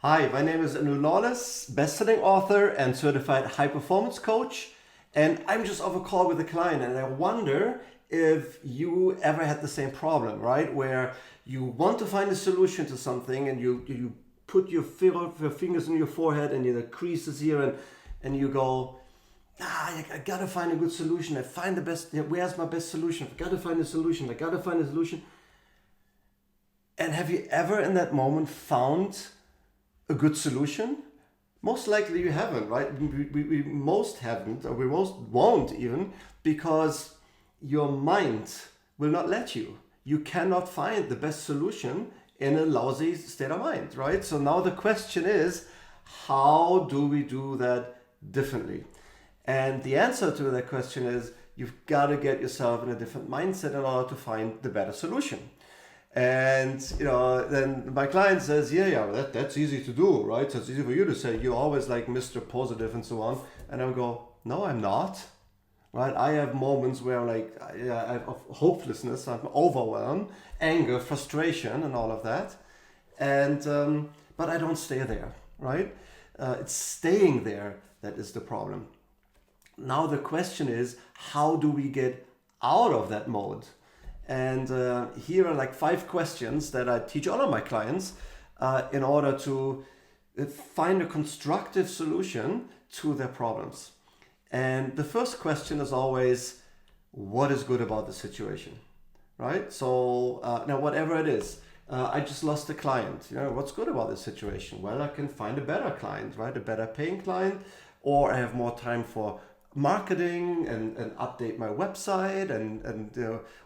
Hi, my name is Anu Lawless, best-selling author and certified high-performance coach. And I'm just off a call with a client, and I wonder if you ever had the same problem, right? Where you want to find a solution to something, and you put your fingers in your forehead and the creases here, and you go, I gotta find a good solution. I find the best. Where's my best solution? I gotta find a solution. I gotta find a solution. And have you ever in that moment found a good solution? Most likely you haven't, right? We most haven't, or we most won't even, because your mind will not let you. You cannot find the best solution in a lousy state of mind, right? So now the question is, how do we do that differently? And the answer to that question is, you've got to get yourself in a different mindset in order to find the better solution. And then my client says, that's easy to do, right? So it's easy for you to say, you're always like Mr. Positive and so on. And I go, no, I'm not, right? I have moments where I have hopelessness, I'm overwhelmed, anger, frustration, and all of that. And but I don't stay there, right? It's staying there that is the problem. Now the question is, how do we get out of that mode? And here are like 5 questions that I teach all of my clients in order to find a constructive solution to their problems. And the first question is always, what is good about the situation, right? So now whatever it is, I just lost a client. What's good about this situation? Well, I can find a better client, right? A better paying client, or I have more time for marketing and update my website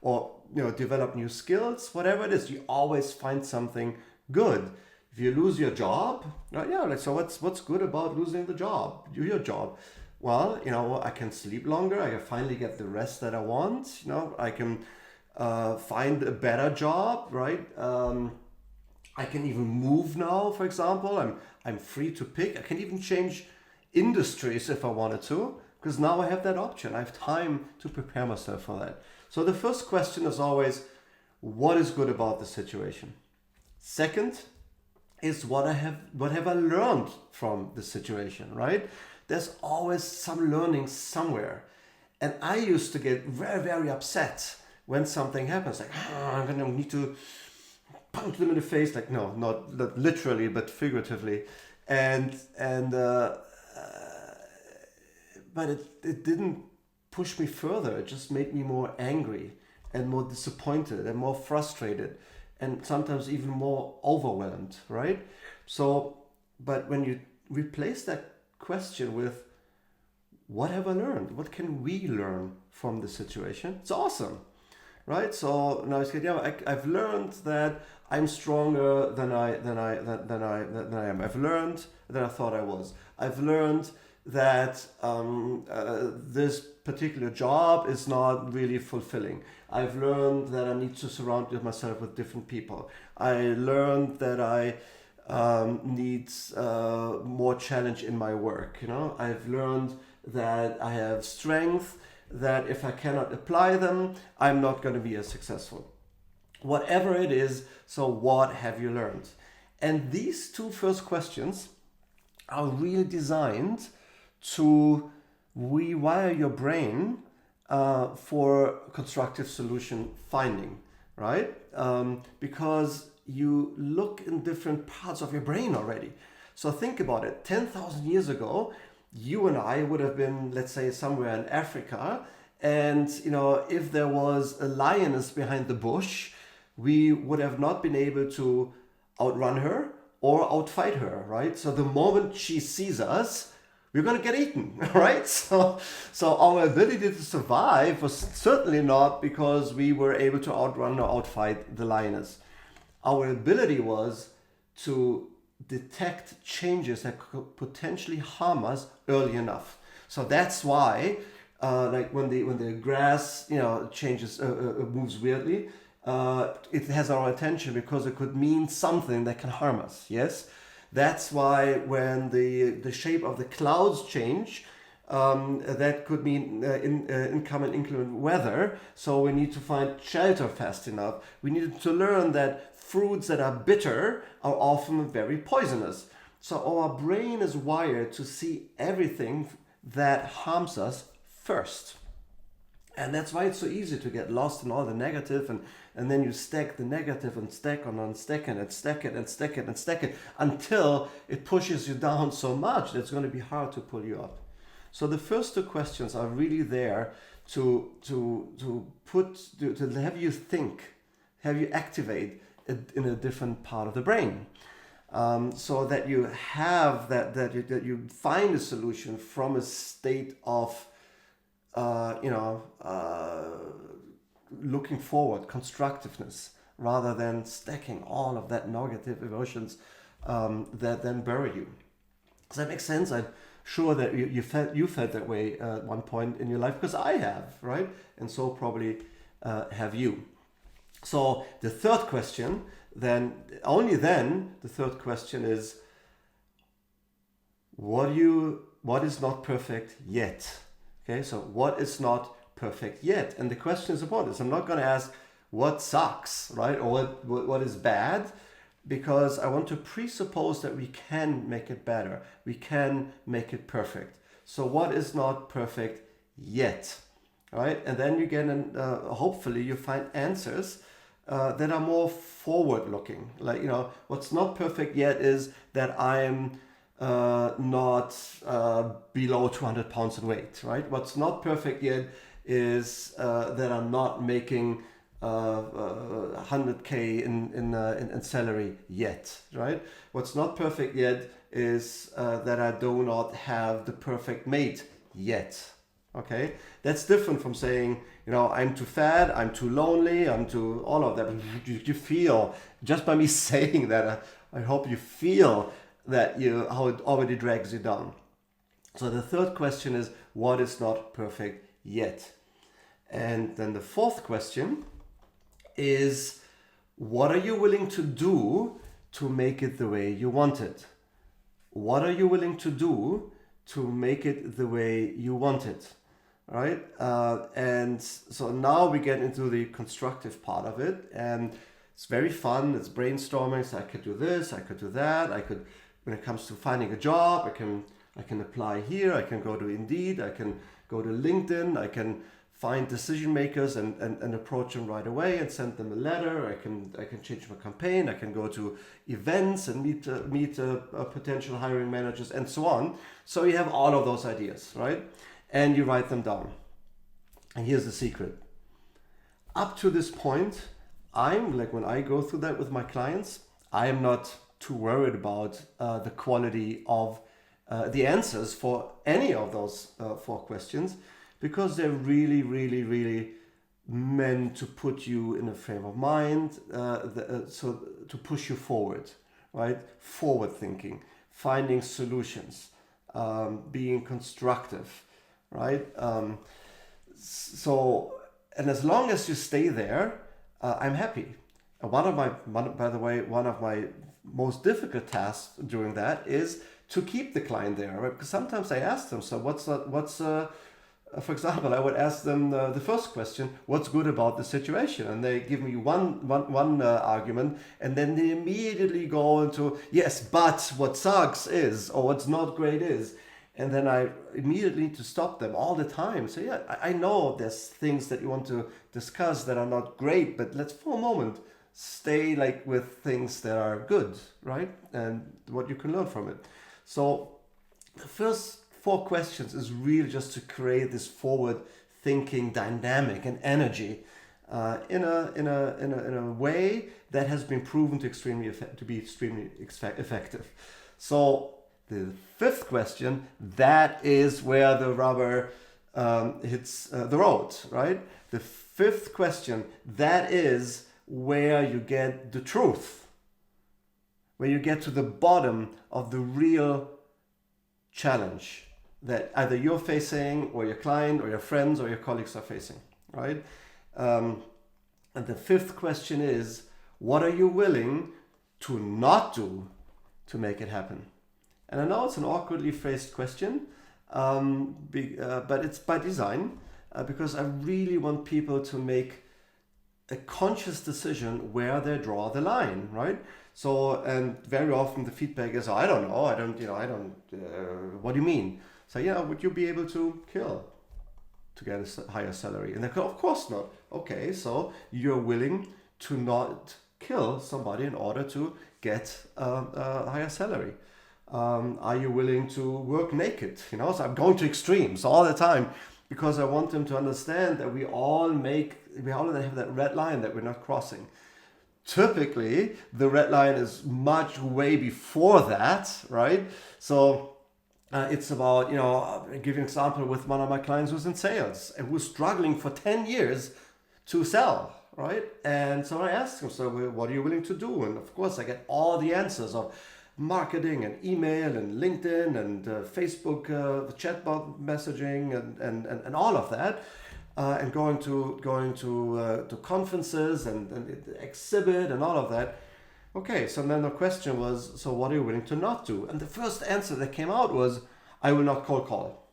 or develop new skills. Whatever it is, you always find something good. If you lose your job, right? So what's good about losing the job, your job? Well, I can sleep longer. I can finally get the rest that I want. I can find a better job, right? I can even move now. For example, I'm free to pick. I can even change industries if I wanted to, because now I have that option. I have time to prepare myself for that. So the first question is always, what is good about the situation? Second is, what have I learned from the situation, right? There's always some learning somewhere. And I used to get very, very upset when something happens. Like, I'm going to need to punch them in the face. Like, no, not literally, but figuratively. But it didn't push me further. It just made me more angry and more disappointed and more frustrated and sometimes even more overwhelmed, right? So, but when you replace that question with, what have I learned? What can we learn from the situation? It's awesome, right? So now it's I've learned that I'm stronger than I am. I've learned that I thought I was. I've learned that this particular job is not really fulfilling. I've learned that I need to surround myself with different people. I learned that I need more challenge in my work. I've learned that I have strength, that if I cannot apply them, I'm not going to be as successful. Whatever it is, so what have you learned? And these 2 first questions are really designed to rewire your brain for constructive solution finding, right? Because you look in different parts of your brain already. So think about it. 10,000 years ago, you and I would have been, let's say, somewhere in Africa, and if there was a lioness behind the bush, we would have not been able to outrun her or outfight her, right? So the moment she sees us, we're going to get eaten, right? So our ability to survive was certainly not because we were able to outrun or outfight the lioness. Our ability was to detect changes that could potentially harm us early enough. So that's why, like when the grass changes, moves weirdly, it has our attention because it could mean something that can harm us. Yes. That's why when the shape of the clouds change, that could mean incoming inclement weather. So we need to find shelter fast enough. We need to learn that fruits that are bitter are often very poisonous. So our brain is wired to see everything that harms us first. And that's why it's so easy to get lost in all the negative, and then you stack the negative and stack on stack it and stack it and stack it and stack it until it pushes you down so much that it's going to be hard to pull you up. So the first two questions are really there to have you think, have you activate it in a different part of the brain. So that you have that you find a solution from a state of looking forward, constructiveness, rather than stacking all of that negative emotions that then bury you. Does that make sense? I'm sure that you felt that way at one point in your life, because I have, right? And so probably have you. So the third question, the third question is, what is not perfect yet? Okay, so what is not perfect yet? And the question is about this. I'm not going to ask what sucks, right? Or what is bad, because I want to presuppose that we can make it better. We can make it perfect. So what is not perfect yet, right? And then you get, hopefully you find answers that are more forward looking. Like, what's not perfect yet is that I'm not below 200 pounds in weight, right? What's not perfect yet is that I'm not making 100K in salary yet, right? What's not perfect yet is that I do not have the perfect mate yet. Okay, that's different from saying, I'm too fat, I'm too lonely, I'm too all of that. You feel, just by me saying that, I hope you feel that how it already drags you down. So the third question is, what is not perfect yet? And then the fourth question is, what are you willing to do to make it the way you want it? What are you willing to do to make it the way you want it? Right? And so now we get into the constructive part of it, and it's very fun. It's brainstorming. So I could do this, I could do that. When it comes to finding a job, I can apply here. I can go to Indeed. I can go to LinkedIn. I can find decision makers and approach them right away and send them a letter. I can change my campaign. I can go to events and meet potential hiring managers and so on. So you have all of those ideas, right? And you write them down. And here's the secret. Up to this point, when I go through that with my clients, I am not too worried about the quality of the answers for any of those 4 questions, because they're really, really, really meant to put you in a frame of mind, so to push you forward, right? Forward thinking, finding solutions, being constructive, right? And as long as you stay there, I'm happy. One of my most difficult tasks during that is to keep the client there, right? Because sometimes I ask them, so for example, I would ask them the first question, what's good about the situation? And they give me one argument, and then they immediately go into, yes, but what sucks is, or what's not great is. And then I immediately need to stop them all the time. So yeah, I know there's things that you want to discuss that are not great, but let's for a moment stay with things that are good, right? And what you can learn from it. So the first 4 questions is really just to create this forward thinking dynamic and energy in a way that has been proven to be extremely effective. So the 5th question, that is where the rubber hits the road, right? The 5th question, that is where you get the truth, where you get to the bottom of the real challenge that either you're facing, or your client, or your friends, or your colleagues are facing, right? And the 5th question is, what are you willing to not do to make it happen? And I know it's an awkwardly phrased question, but it's by design, because I really want people to make a conscious decision where they draw the line, right? So, and very often the feedback is, I don't know, what do you mean? So, yeah, would you be able to kill to get a higher salary? And they go, of course not. Okay, so you're willing to not kill somebody in order to get a higher salary. Are you willing to work naked? So I'm going to extremes all the time because I want them to understand that we all have that red line that we're not crossing. Typically, the red line is much way before that, right? So it's about, I'll give you an example with one of my clients who's in sales and who's struggling for 10 years to sell, right? And so I asked him, so what are you willing to do? And of course, I get all the answers of marketing and email and LinkedIn and Facebook chatbot messaging and all of that. And going to conferences and exhibit and all of that. Okay, so then the question was, so what are you willing to not do? And the first answer that came out was, I will not cold call.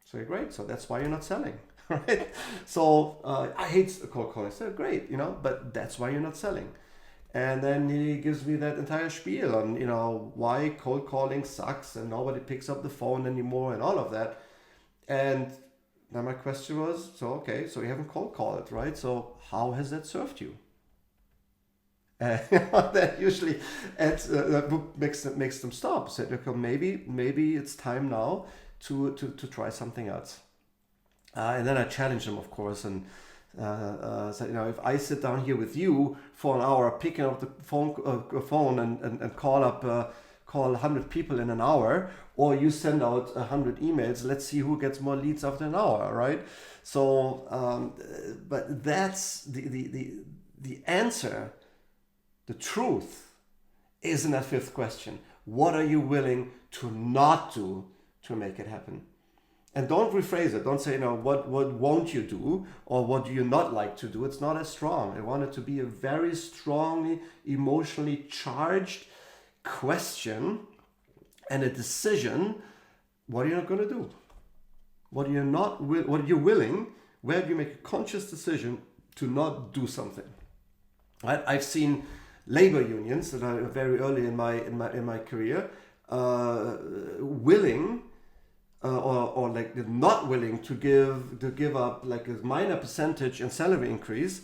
So great, so that's why you're not selling, right? So I hate cold calling. I said, great, but that's why you're not selling. And then he gives me that entire spiel on, why cold calling sucks and nobody picks up the phone anymore and all of that. And now my question was, so you haven't cold called, right? So how has that served you? That usually makes them stop. Said, okay, maybe it's time now to try something else. And then I challenged them, of course, and said, if I sit down here with you for an hour, picking up the phone and call 100 people in an hour, or you send out 100 emails, let's see who gets more leads after an hour, right? So, but that's the answer. The truth is in that fifth question. What are you willing to not do to make it happen? And don't rephrase it. Don't say, what won't you do or what do you not like to do? It's not as strong. I want it to be a very strongly emotionally charged question and a decision. What are you not going to do? What are you willing? Where do you make a conscious decision to not do something? Right? I've seen labor unions that are very early in my career willing or like not willing to give up like a minor percentage in salary increase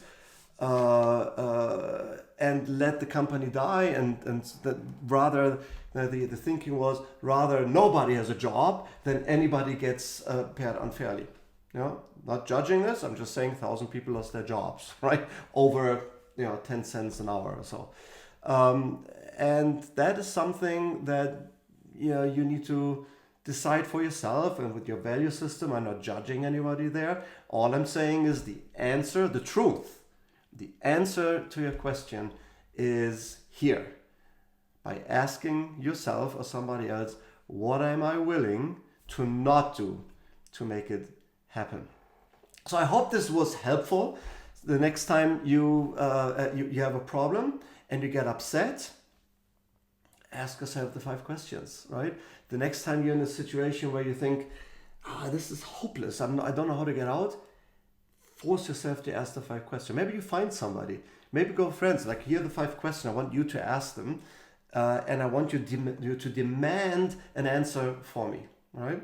and let the company die, and that rather the thinking was rather nobody has a job than anybody gets paid unfairly. Not judging this, I'm just saying 1,000 people lost their jobs, right? Over 10 cents an hour or so. And that is something that you need to decide for yourself and with your value system. I'm not judging anybody there. All I'm saying is the answer, the truth. The answer to your question is here. By asking yourself or somebody else, what am I willing to not do to make it happen? So I hope this was helpful. The next time you have a problem and you get upset, ask yourself the 5 questions, right? The next time you're in a situation where you think, this is hopeless, I don't know how to get out, force yourself to ask the 5 questions. Maybe you find somebody, maybe go friends, like here are the 5 questions, I want you to ask them, and I want you to demand an answer for me, right?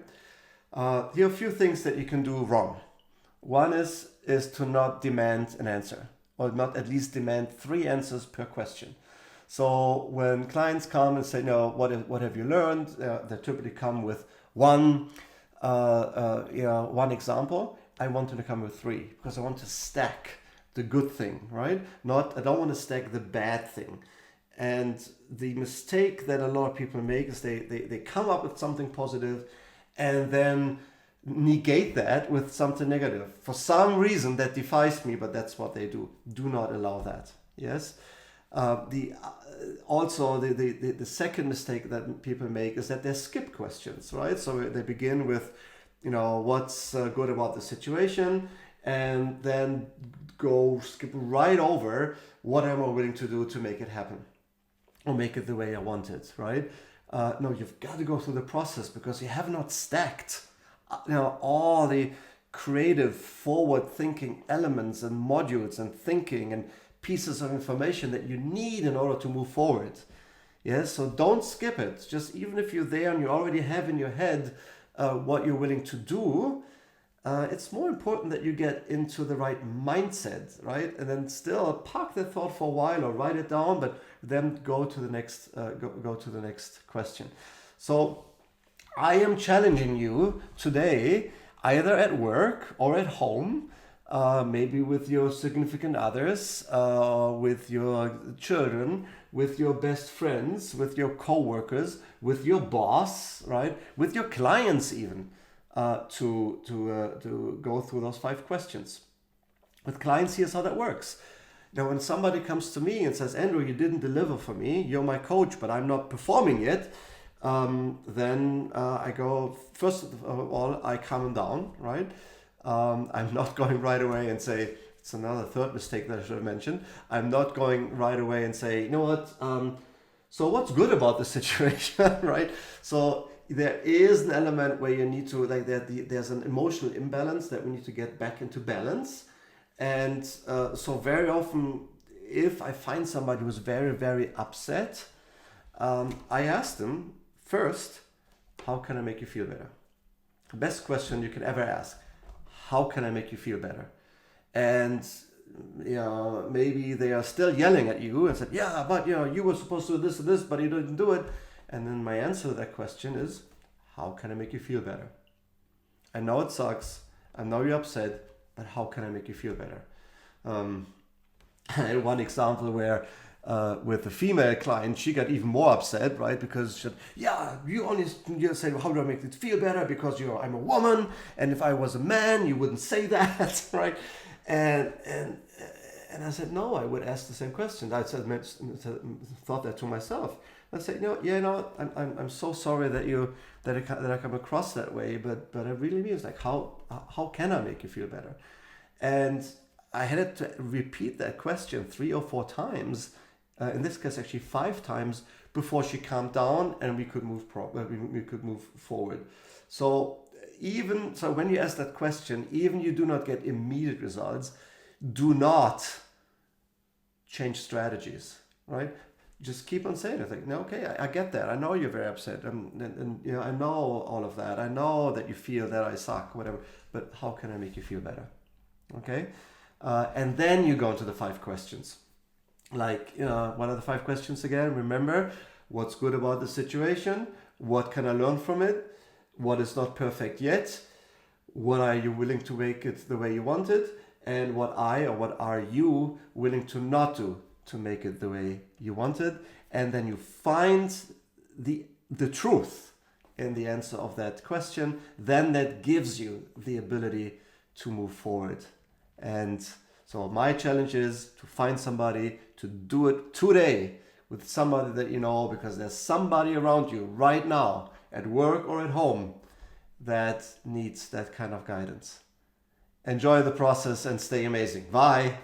Here are a few things that you can do wrong. One is to not demand an answer, or not at least demand 3 answers per question. So when clients come and say, what have you learned? They typically come with one example. I want them to come with 3 because I want to stack the good thing, right? I don't want to stack the bad thing. And the mistake that a lot of people make is they come up with something positive and then negate that with something negative. For some reason that defies me, but that's what they do. Do not allow that. Yes. The second mistake that people make is that they skip questions, right? So they begin with, what's good about the situation, and then skip right over what am I willing to do to make it happen or make it the way I want it, right? No, you've got to go through the process because you have not stacked, all the creative forward-thinking elements and modules and thinking and pieces of information that you need in order to move forward. Yes, so don't skip it. Just even if you're there and you already have in your head what you're willing to do, it's more important that you get into the right mindset, right? And then still park that thought for a while or write it down, but then go to the next go to the next question. So I am challenging you today, either at work or at home, maybe with your significant others, with your children, with your best friends, with your co-workers, with your boss, right? With your clients even, to go through those 5 questions. With clients, here's how that works. Now, when somebody comes to me and says, Andrew, you didn't deliver for me, you're my coach, but I'm not performing yet, then I go, first of all, I calm them down, right? I'm not going right away and say, it's another third mistake that I should have mentioned. I'm not going right away and say, you know what, so what's good about the situation, right? So there is an element where you need to, like, there's an emotional imbalance that we need to get back into balance. And so very often, if I find somebody who's very, very upset, I ask them first, how can I make you feel better? The best question you can ever ask. How can I make you feel better? And maybe they are still yelling at you and said, yeah, but you were supposed to do this and this, but you didn't do it. And then my answer to that question is, how can I make you feel better? I know it sucks. I know you're upset, but how can I make you feel better? I had one example where with a female client, she got even more upset, right? Because she said, yeah, you say, how do I make it feel better? Because I'm a woman, and if I was a man, you wouldn't say that, right? And I said, no, I would ask the same question. I thought that to myself. I said, I'm so sorry that I come across that way, but I really mean, it's like, how can I make you feel better? And I had to repeat that question 3 or 4 times, in this case actually 5 times, before she calmed down and we could move forward. So when you ask that question, even you do not get immediate results, do not change strategies, right? Just keep on saying it. Like, no, okay, I get that. I know you're very upset, and I know all of that. I know that you feel that I suck, whatever. But how can I make you feel better? Okay, and then you go into the 5 questions. Like, what are the 5 questions again? Remember, what's good about the situation? What can I learn from it? What is not perfect yet? What are you willing to make it the way you want it? And what are you willing to not do to make it the way you want it? And then you find the truth in the answer of that question. Then that gives you the ability to move forward. And so my challenge is to find somebody, to do it today with somebody that you know, because there's somebody around you right now at work or at home that needs that kind of guidance. Enjoy the process and stay amazing. Bye.